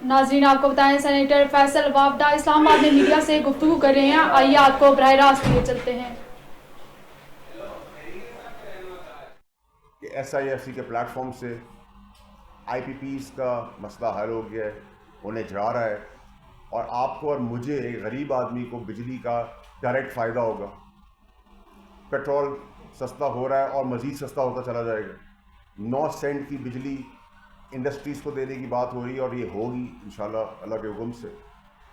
ناظرین آپ کو بتائیں سینیٹر فیصل وافدہ اسلام آباد میں میڈیا سے گفتگو کر رہے ہیں، آئیے آپ کو براہ راست لیے چلتے ہیں۔ کہ ایس آئی ایف سی کے پلیٹ فارم سے آئی پی پیز کا مسئلہ حل ہو گیا ہے، انہیں جا رہا ہے، اور آپ کو اور مجھے ایک غریب آدمی کو بجلی کا ڈائریکٹ فائدہ ہوگا۔ پیٹرول سستا ہو رہا ہے اور مزید سستا ہوتا چلا جائے گا۔ 9 سینٹ کی بجلی انڈسٹریز کو دینے کی بات ہو رہی ہے، اور یہ ہوگی انشاءاللہ اللہ کے حکم سے۔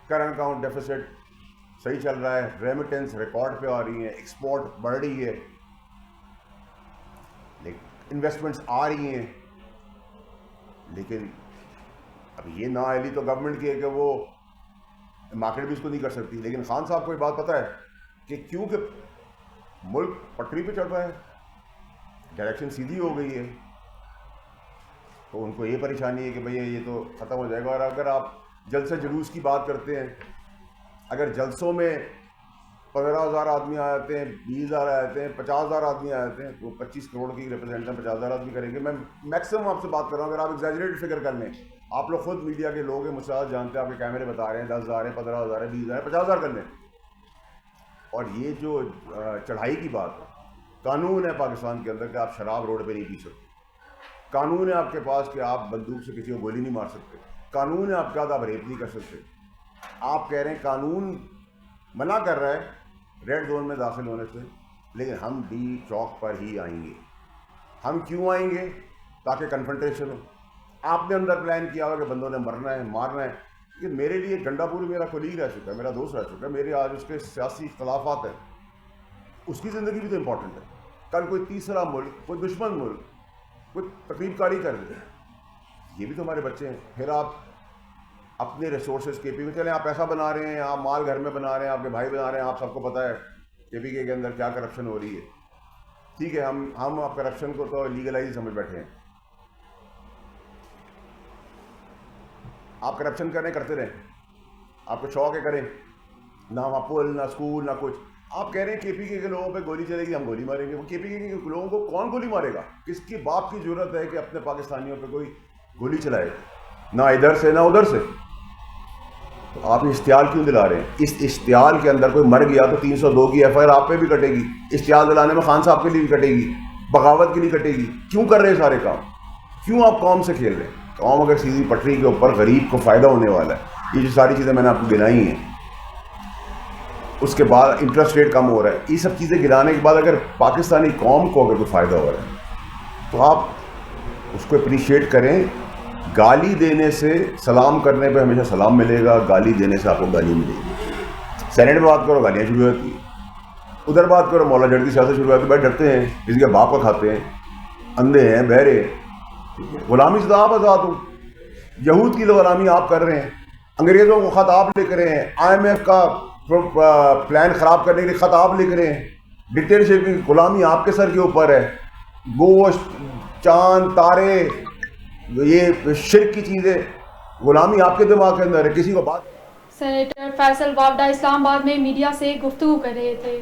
کرنٹ اکاؤنٹ ڈیفیسٹ صحیح چل رہا ہے، ریمیٹنس ریکارڈ پہ آ رہی ہیں، ایکسپورٹ بڑھ رہی ہے، انویسٹمنٹس آ رہی ہیں، لیکن اب یہ نااہلی تو گورنمنٹ کی ہے کہ وہ مارکیٹ بھی اس کو نہیں کر سکتی۔ لیکن خان صاحب کو یہ بات پتہ ہے کہ کیونکہ ملک پٹری پہ چل رہا ہے، ڈائریکشن سیدھی ہو گئی ہے، تو ان کو یہ پریشانی ہے کہ بھئی یہ تو ختم ہو جائے گا۔ اور اگر آپ جلسے جلوس کی بات کرتے ہیں، اگر جلسوں میں 15,000 آدمی آ جاتے ہیں، 20,000 آ جاتے ہیں، 50,000 آدمی آ جاتے ہیں، تو 25 کروڑ کی ریپرزینٹ 50,000 آدمی کریں گے۔ میں میکسیمم آپ سے بات کر رہا ہوں، اگر آپ ایگزیجریٹ فگر کر لیں، آپ لوگ خود میڈیا کے لوگ ہیں، مجھ سے آج جانتے ہیں، آپ کے کیمرے بتا رہے ہیں 10,000 ہے، 15,000 ہے، 20,000 ہے، 50,000 کر لیں۔ اور یہ جو چڑھائی کی بات ہے، قانون ہے پاکستان کے اندر کہ آپ شراب روڈ پہ نہیں پی سکتے، قانون ہے آپ کے پاس کہ آپ بندوق سے کسی کو گولی نہیں مار سکتے، قانون ہے آپ کے ہاتھ آپ ریپ نہیں کر سکتے۔ آپ کہہ رہے ہیں قانون منع کر رہا ہے ریڈ زون میں داخل ہونے سے، لیکن ہم بھی چوک پر ہی آئیں گے۔ ہم کیوں آئیں گے؟ تاکہ کنفرنٹیشن ہو۔ آپ نے اندر پلان کیا ہوا کہ بندوں نے مرنا ہے، مارنا ہے۔ کہ میرے لیے گنڈا پور میرا کولیگ رہ چکا ہے، میرا دوست رہ چکا ہے، میرے آج اس کے سیاسی اختلافات ہیں، اس کی زندگی بھی تو امپورٹنٹ ہے۔ کل کوئی تیسرا ملک، کوئی دشمن ملک کوئی تقریب کاری کر دے، یہ بھی تو ہمارے بچے ہیں۔ پھر آپ اپنے ریسورسز کے پی کے چلیں، آپ پیسہ بنا رہے ہیں، آپ مال گھر میں بنا رہے ہیں، آپ کے بھائی بنا رہے ہیں، آپ سب کو پتہ ہے کے پی کے اندر کیا کرپشن ہو رہی ہے۔ ٹھیک ہے، ہم آپ کرپشن کو تو لیگلائز سمجھ بیٹھے ہیں۔ آپ کرپشن کرتے رہیں، آپ کو شوق ہے کریں، نہ وہاں پل، نہ اسکول، نہ کچھ۔ آپ کہہ رہے ہیں کے پی کے لوگوں پہ گولی چلے گی، ہم گولی ماریں گے۔ وہ کے پی کے لوگوں کو کون گولی مارے گا؟ کس کی باپ کی ضرورت ہے کہ اپنے پاکستانیوں پہ کوئی گولی چلائے؟ نہ ادھر سے نہ ادھر سے۔ تو آپ اشتعال کیوں دلا رہے ہیں؟ اس اشتعال کے اندر کوئی مر گیا تو 302 کی ایف آئی آر آپ پہ بھی کٹے گی، اشتعال دلانے میں خان صاحب کے لیے بھی کٹے گی، بغاوت کے لیے کٹے گی۔ کیوں کر رہے ہیں سارے کام؟ کیوں آپ قوم سے کھیل رہے ہیں؟ قوم اگر سیدھی پٹری کے اوپر، غریب کو فائدہ ہونے والا ہے۔ یہ جو ساری چیزیں میں نے آپ کو گنائی ہیں، اس کے بعد انٹرسٹ ریٹ کم ہو رہا ہے، یہ سب چیزیں گرانے کے بعد اگر پاکستانی قوم کو اگر کوئی فائدہ ہو رہا ہے تو آپ اس کو اپریشیٹ کریں۔ گالی دینے سے، سلام کرنے پہ ہمیشہ سلام ملے گا، گالی دینے سے آپ کو گالی ملے گی۔ سینیٹ میں بات کرو گالیاں شروع ہو جاتی ہیں، ادھر بات کرو مولا جٹ کی سیاست شروع ہو جاتی ہے۔ بھائی ڈرتے ہیں، کسی کے باپ کو کھاتے ہیں، اندھے ہیں، بہرے ہیں، غلامی سے تو آپ آزاد ہو۔ یہود کی غلامی آپ کر رہے ہیں، انگریزوں کو خط آپ لکھ رہے ہیں، آئی ایم ایف کا پلان خراب کرنے کے لیے خط آپ لکھ رہے ہیں، ڈکٹیٹرشپ کی غلامی آپ کے سر کے اوپر ہے۔ گوشت، چاند، تارے، یہ شرک کی چیزیں، غلامی آپ کے دماغ کے اندر ہے۔ کسی کو بات سینیٹر فیصل وافدہ اسلام آباد میں میڈیا سے گفتگو کر رہے تھے۔